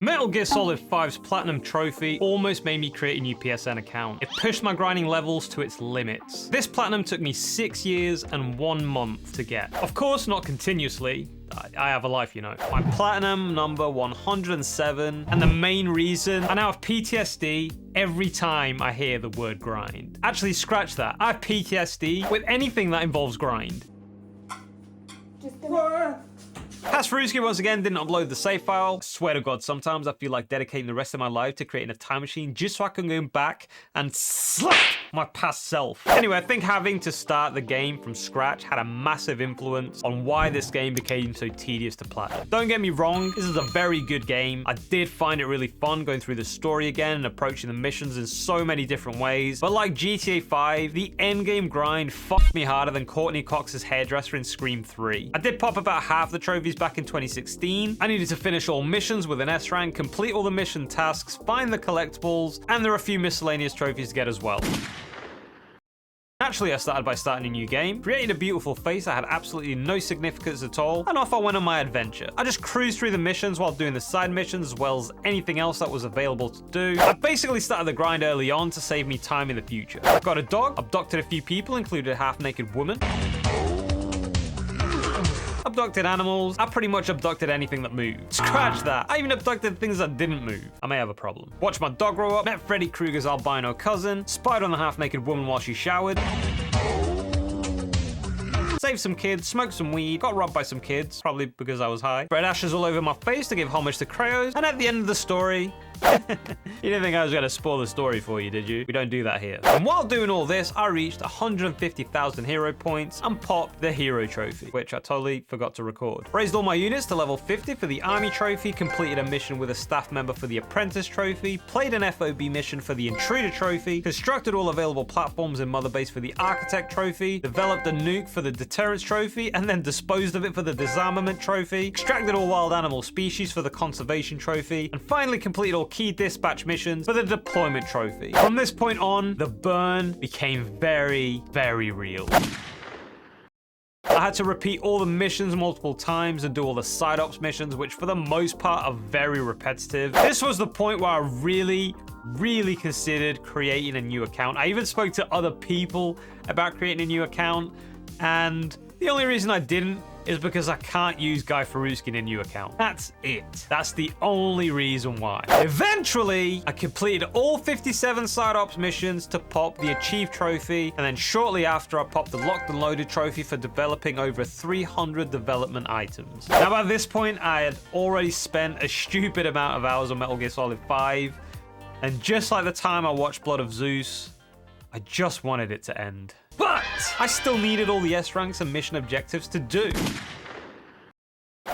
Metal Gear Solid 5's Platinum Trophy almost made me create a new PSN account. It pushed my grinding levels to its limits. This Platinum took me 6 years and 1 month to get. Of course, not continuously. I have a life, you know. My Platinum number 107, and the main reason I now have PTSD every time I hear the word grind. Actually, scratch that. I have PTSD with anything that involves grind. GuyFarruski once again didn't upload the save file. I swear to God, sometimes I feel like dedicating the rest of my life to creating a time machine just so I can go back and slap my past self. Anyway, I think having to start the game from scratch had a massive influence on why this game became so tedious to platinum. Don't get me wrong, this is a very good game. I did find it really fun going through the story again and approaching the missions in so many different ways. But like GTA 5, the endgame grind fucked me harder than Courtney Cox's hairdresser in Scream 3. I did pop about half the trophies back in 2016. I needed to finish all missions with an S rank, complete all the mission tasks, find the collectibles, and there are a few miscellaneous trophies to get as well. Naturally, I started by starting a new game, created a beautiful face that had absolutely no significance at all, and off I went on my adventure. I just cruised through the missions while doing the side missions as well as anything else that was available to do. I basically started the grind early on to save me time in the future. I got a dog, abducted a few people, including a half-naked woman. Abducted animals. I pretty much abducted anything that moved. Scratch that. I even abducted things that didn't move. I may have a problem. Watched my dog grow up, met Freddy Krueger's albino cousin, spied on the half-naked woman while she showered, saved some kids, smoked some weed, got robbed by some kids, probably because I was high, spread ashes all over my face to give homage to Kratos, and at the end of the story, you didn't think I was going to spoil the story for you, did you? We don't do that here. And while doing all this, I reached 150,000 hero points and popped the hero trophy, which I totally forgot to record. Raised all my units to level 50 for the army trophy, completed a mission with a staff member for the apprentice trophy, played an FOB mission for the intruder trophy, constructed all available platforms in Mother Base for the architect trophy, developed a nuke for the deterrence trophy, and then disposed of it for the disarmament trophy, extracted all wild animal species for the conservation trophy, and finally completed all key dispatch missions for the deployment trophy. From this point on, the burn became very, very real. I had to repeat all the missions multiple times and do all the side ops missions, which for the most part are very repetitive. This was the point where I really considered creating a new account. I even spoke to other people about creating a new account, and the only reason I didn't is because I can't use GuyFarruski in a new account. That's it. That's the only reason why. Eventually, I completed all 57 side ops missions to pop the Achieve trophy, and then shortly after, I popped the Locked and Loaded trophy for developing over 300 development items. Now, by this point, I had already spent a stupid amount of hours on Metal Gear Solid 5, and just like the time I watched Blood of Zeus, I just wanted it to end. But I still needed all the S ranks and mission objectives to do.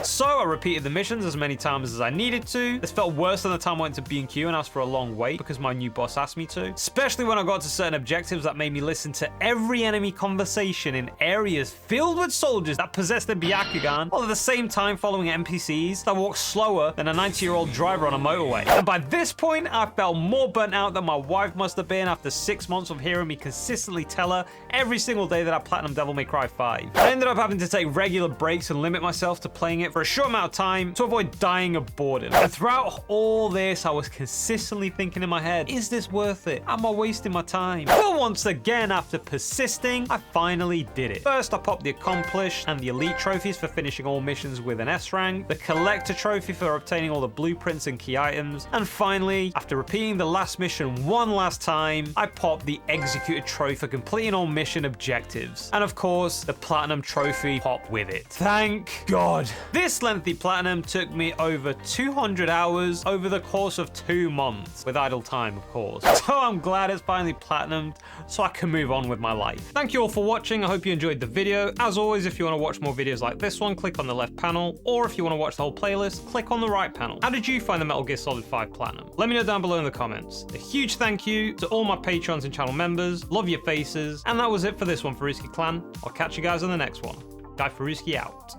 So I repeated the missions as many times as I needed to. This felt worse than the time I went to B&Q and asked for a long wait because my new boss asked me to. Especially when I got to certain objectives that made me listen to every enemy conversation in areas filled with soldiers that possessed the Byakugan, while at the same time following NPCs that walk slower than a 90-year-old driver on a motorway. And by this point, I felt more burnt out than my wife must have been after 6 months of hearing me consistently tell her every single day that I platinum Devil May Cry 5. I ended up having to take regular breaks and limit myself to playing it for a short amount of time to avoid dying of boredom. And throughout all this, I was consistently thinking in my head, is this worth it? Am I wasting my time? Well, once again, after persisting, I finally did it. First, I popped the Accomplished and the Elite trophies for finishing all missions with an S rank, the Collector trophy for obtaining all the blueprints and key items, and finally, after repeating the last mission one last time, I popped the Executed trophy for completing all mission objectives. And of course, the Platinum trophy popped with it. Thank God. This lengthy platinum took me over 200 hours over the course of 2 months, with idle time, of course. So I'm glad it's finally platinumed so I can move on with my life. Thank you all for watching. I hope you enjoyed the video. As always, if you want to watch more videos like this one, click on the left panel, or if you want to watch the whole playlist, click on the right panel. How did you find the Metal Gear Solid 5 Platinum? Let me know down below in the comments. A huge thank you to all my patrons and channel members. Love your faces. And that was it for this one, Farruski Clan. I'll catch you guys on the next one. GuyFarruski out.